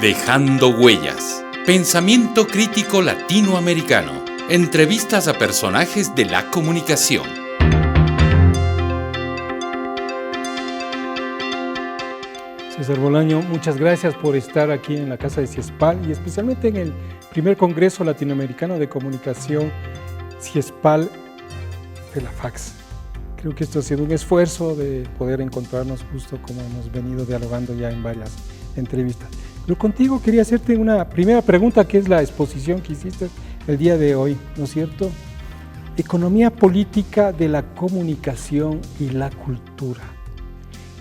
Dejando huellas. Pensamiento crítico latinoamericano. Entrevistas a personajes de la comunicación. César Bolaño, muchas gracias por estar aquí en la Casa de CIESPAL y especialmente en el primer Congreso Latinoamericano de Comunicación CIESPAL de la FACS. Creo que esto ha sido un esfuerzo de poder encontrarnos justo como hemos venido dialogando ya en varias entrevistas. Pero contigo quería hacerte una primera pregunta, que es la exposición que hiciste el día de hoy, ¿no es cierto? Economía política de la comunicación y la cultura.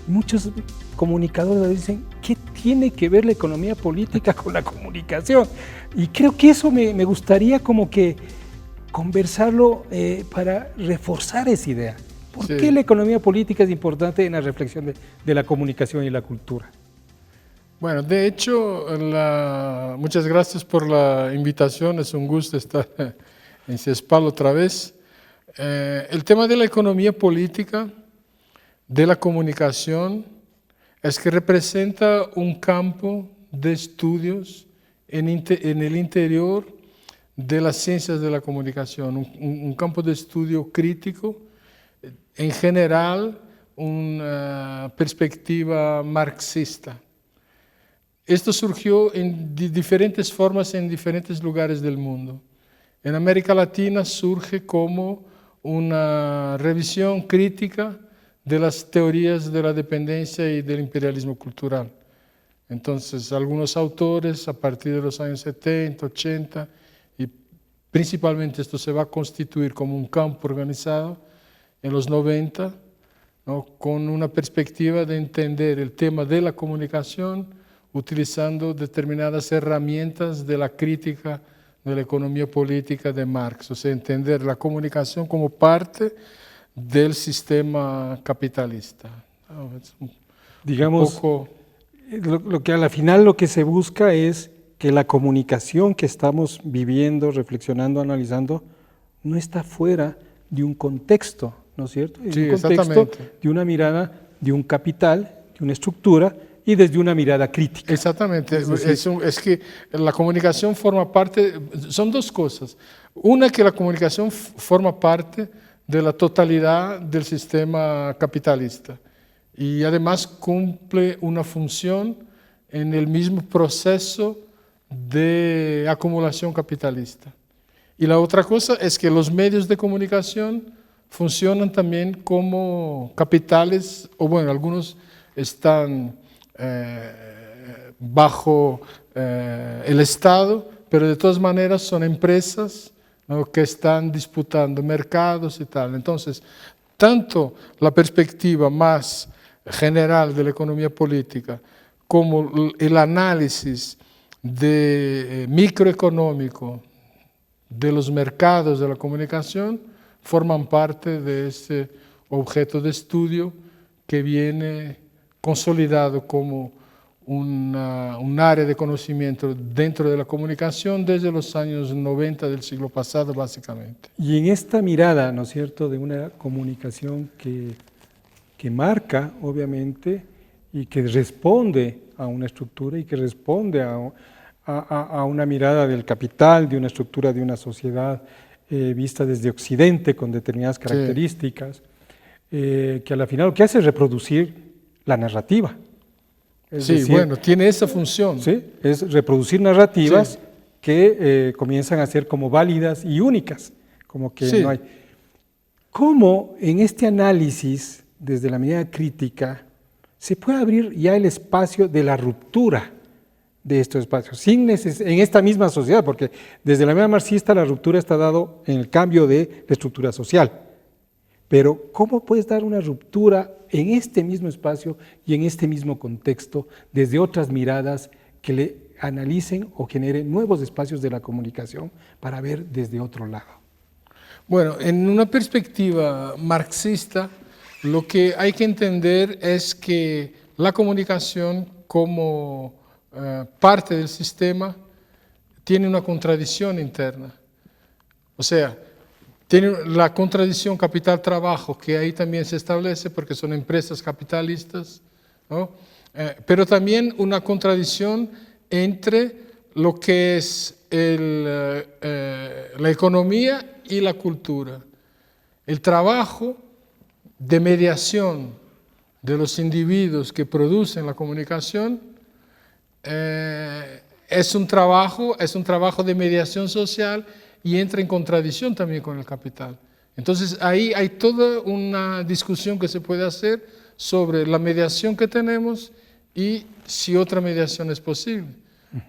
Muchos comunicadores dicen, ¿qué tiene que ver la economía política con la comunicación? Y creo que eso me gustaría como que conversarlo para reforzar esa idea. ¿Por qué la economía política es importante en la reflexión de la comunicación y la cultura? Bueno, de hecho, muchas gracias por la invitación, es un gusto estar en CIESPAL otra vez. El tema de la economía política, de la comunicación, es que representa un campo de estudios en el interior de las ciencias de la comunicación, un campo de estudio crítico, en general una perspectiva marxista. Esto surgió en diferentes formas en diferentes lugares del mundo. En América Latina surge como una revisión crítica de las teorías de la dependencia y del imperialismo cultural. Entonces, algunos autores a partir de los años 70, 80, y principalmente esto se va a constituir como un campo organizado en los 90, ¿no?, con una perspectiva de entender el tema de la comunicación utilizando determinadas herramientas de la crítica de la economía política de Marx, o sea, entender la comunicación como parte del sistema capitalista. Digamos, lo que a la final lo que se busca es que la comunicación que estamos viviendo, reflexionando, analizando, no está fuera de un contexto, ¿no es cierto? Es un contexto de una mirada, de un capital, de una estructura, y desde una mirada crítica. Exactamente, es que la comunicación forma parte, son dos cosas. Una, que la comunicación forma parte de la totalidad del sistema capitalista y además cumple una función en el mismo proceso de acumulación capitalista. Y la otra cosa es que los medios de comunicación funcionan también como capitales, o bueno, algunos están bajo el Estado, pero de todas maneras son empresas, ¿no?, que están disputando mercados y tal. Entonces, tanto la perspectiva más general de la economía política como el análisis microeconómico de los mercados de la comunicación forman parte de ese objeto de estudio que viene consolidado como un área de conocimiento dentro de la comunicación desde los años 90 del siglo pasado, básicamente. Y en esta mirada, ¿no es cierto?, de una comunicación que marca, obviamente, y que responde a una estructura y que responde a una mirada del capital, de una estructura de una sociedad vista desde Occidente con determinadas características, que a la final lo que hace es reproducir la narrativa. Es decir, bueno, tiene esa función. Sí, es reproducir narrativas que comienzan a ser como válidas y únicas, como que no hay. ¿Cómo en este análisis, desde la mirada crítica, se puede abrir ya el espacio de la ruptura de estos espacios, en esta misma sociedad? Porque desde la mirada marxista la ruptura está dado en el cambio de la estructura social. Pero ¿cómo puedes dar una ruptura en este mismo espacio y en este mismo contexto desde otras miradas que le analicen o generen nuevos espacios de la comunicación para ver desde otro lado? Bueno, en una perspectiva marxista, lo que hay que entender es que la comunicación como parte del sistema tiene una contradicción interna. O sea, tiene la contradicción capital-trabajo, que ahí también se establece porque son empresas capitalistas, ¿no? Pero también una contradicción entre lo que es la economía y la cultura. El trabajo de mediación de los individuos que producen la comunicación es un trabajo de mediación social y entra en contradicción también con el capital. Entonces ahí hay toda una discusión que se puede hacer sobre la mediación que tenemos y si otra mediación es posible.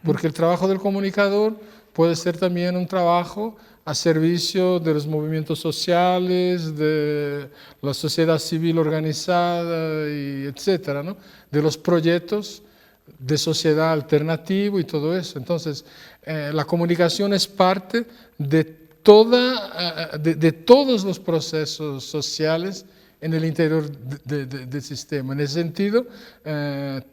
Porque el trabajo del comunicador puede ser también un trabajo a servicio de los movimientos sociales, de la sociedad civil organizada, y etcétera, ¿no? De los proyectos de sociedad alternativo y todo eso. Entonces, la comunicación es parte de todos los procesos sociales en el interior del sistema. En ese sentido,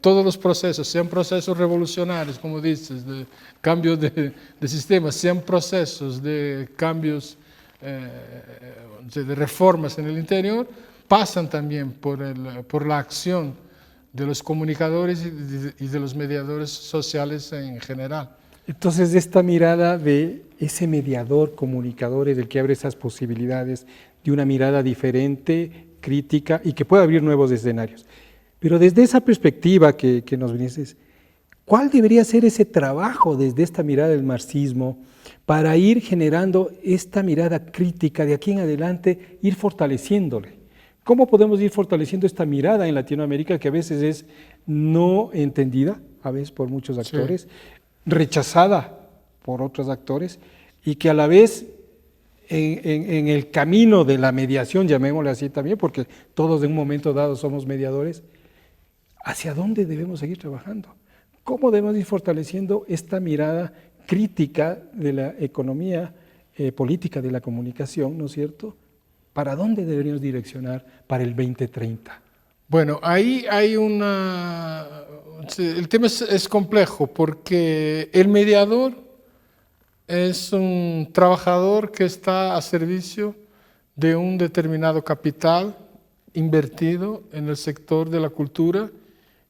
todos los procesos, sean procesos revolucionarios, como dices, de cambios de sistema, sean procesos de cambios, de reformas en el interior, pasan también por la acción de los comunicadores y de los mediadores sociales en general. Entonces, esta mirada de ese mediador, comunicador, es el que abre esas posibilidades de una mirada diferente, crítica y que pueda abrir nuevos escenarios. Pero desde esa perspectiva que nos vienes, ¿cuál debería ser ese trabajo desde esta mirada del marxismo para ir generando esta mirada crítica de aquí en adelante, ir fortaleciéndole? ¿Cómo podemos ir fortaleciendo esta mirada en Latinoamérica que a veces es no entendida, a veces por muchos actores, sí, rechazada por otros actores y que a la vez en el camino de la mediación, llamémosle así también, porque todos en un momento dado somos mediadores, ¿hacia dónde debemos seguir trabajando? ¿Cómo debemos ir fortaleciendo esta mirada crítica de la economía política de la comunicación, ¿no es cierto? ¿Para dónde deberíamos direccionar para el 2030? Bueno, ahí hay el tema es complejo porque el mediador es un trabajador que está a servicio de un determinado capital invertido en el sector de la cultura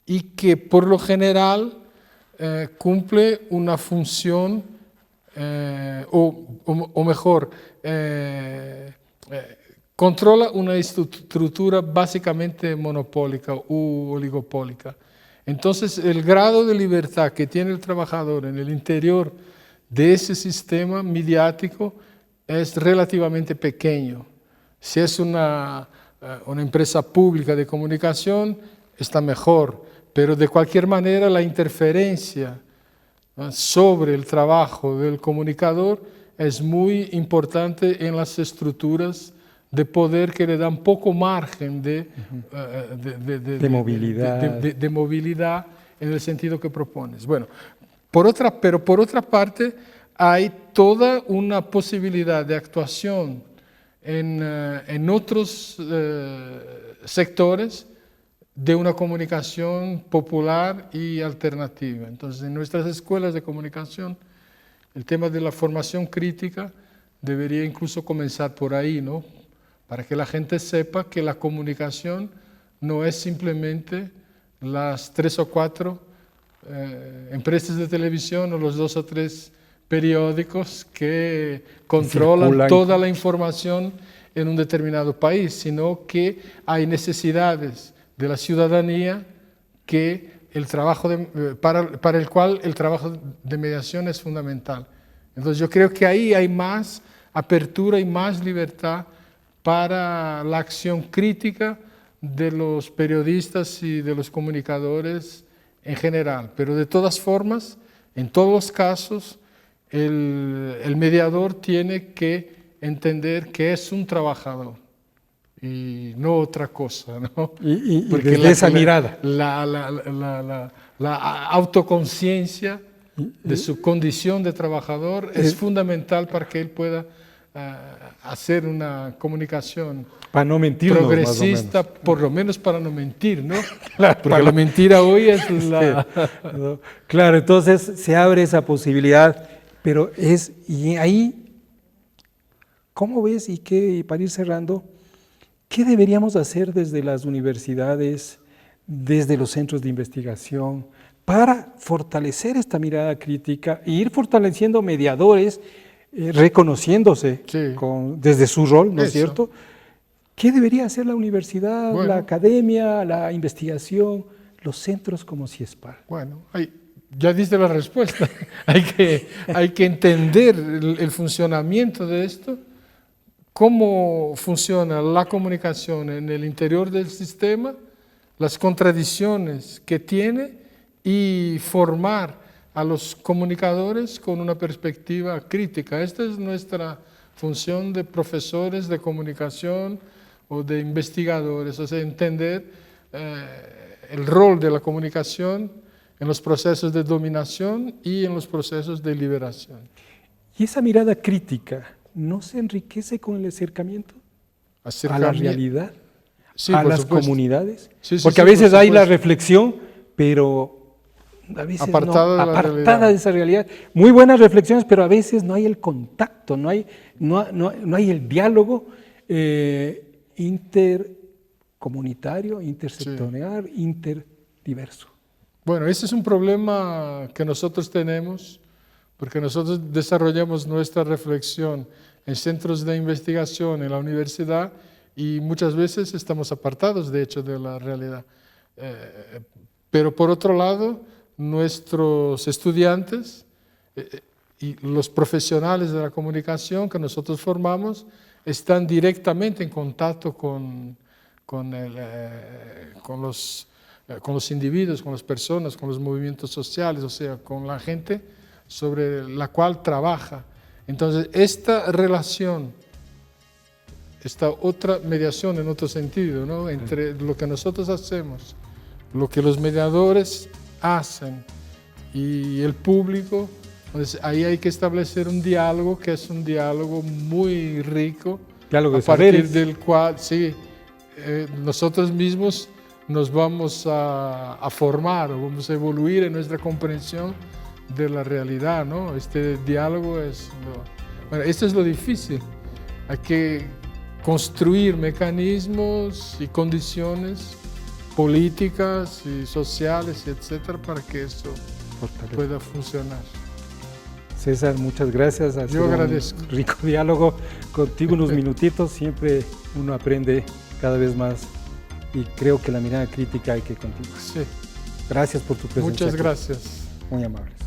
y que por lo general cumple una función, o mejor, controla una estructura básicamente monopólica u oligopólica. Entonces, el grado de libertad que tiene el trabajador en el interior de ese sistema mediático es relativamente pequeño. Si es una empresa pública de comunicación, está mejor, pero de cualquier manera la interferencia sobre el trabajo del comunicador es muy importante en las estructuras de poder que le dan poco margen de movilidad en el sentido que propones. Bueno, pero por otra parte hay toda una posibilidad de actuación en otros sectores de una comunicación popular y alternativa. Entonces, en nuestras escuelas de comunicación, el tema de la formación crítica debería incluso comenzar por ahí, ¿no? Para que la gente sepa que la comunicación no es simplemente las 3 o 4 empresas de televisión o los 2 o 3 periódicos que controlan toda la información en un determinado país, sino que hay necesidades de la ciudadanía que para el cual el trabajo de mediación es fundamental. Entonces yo creo que ahí hay más apertura y más libertad para la acción crítica de los periodistas y de los comunicadores en general. Pero de todas formas, en todos los casos, el mediador tiene que entender que es un trabajador y no otra cosa, ¿no? Porque desde esa mirada. La autoconciencia de su condición de trabajador es fundamental para que él pueda hacer una comunicación para no mentirnos, progresista, por lo menos para no mentir, ¿no? Claro, porque la mentira hoy es la... Claro, entonces se abre esa posibilidad, pero y ahí, ¿cómo ves? Y para ir cerrando, ¿qué deberíamos hacer desde las universidades, desde los centros de investigación, para fortalecer esta mirada crítica e ir fortaleciendo mediadores, reconociéndose Sí. desde su rol, ¿no es Eso. cierto? ¿Qué debería hacer la universidad, Bueno. la academia, la investigación, los centros como CIESPAL? Bueno, ya diste la respuesta. hay que entender el funcionamiento de esto, cómo funciona la comunicación en el interior del sistema, las contradicciones que tiene y formar a los comunicadores con una perspectiva crítica. Esta es nuestra función de profesores de comunicación o de investigadores, o sea, entender el rol de la comunicación en los procesos de dominación y en los procesos de liberación. Y esa mirada crítica no se enriquece con el acercamiento a la realidad, Sí, a por las supuesto. comunidades, Sí, sí, porque sí, a veces por hay la supuesto. reflexión, pero a veces Apartada de la apartada realidad. de esa realidad. Muy buenas reflexiones, pero a veces no hay el contacto, no hay el diálogo intercomunitario, intersectorial, interdiverso. Bueno, ese es un problema que nosotros tenemos, porque nosotros desarrollamos nuestra reflexión en centros de investigación en la universidad y muchas veces estamos apartados, de hecho, de la realidad. Pero por otro lado, nuestros estudiantes y los profesionales de la comunicación que nosotros formamos están directamente en contacto con los individuos, con las personas, con los movimientos sociales, o sea, con la gente sobre la cual trabaja. Entonces, esta relación, esta otra mediación en otro sentido, ¿no?, entre lo que nosotros hacemos, lo que los mediadores hacen y el público, entonces ahí hay que establecer un diálogo que es un diálogo muy rico, Diálogo de a partir saberes. del cual, sí, nosotros mismos nos vamos a formar o vamos a evoluir en nuestra comprensión de la realidad, ¿no? Este diálogo esto es lo difícil. Hay que construir mecanismos y condiciones políticas y sociales, etcétera, para que esto pueda funcionar. César, muchas gracias. Ha sido Yo agradezco. un rico diálogo contigo, unos minutitos. Siempre uno aprende cada vez más y creo que la mirada crítica hay que continuar. Sí. Gracias por tu presencia. Muchas gracias. Muy amables.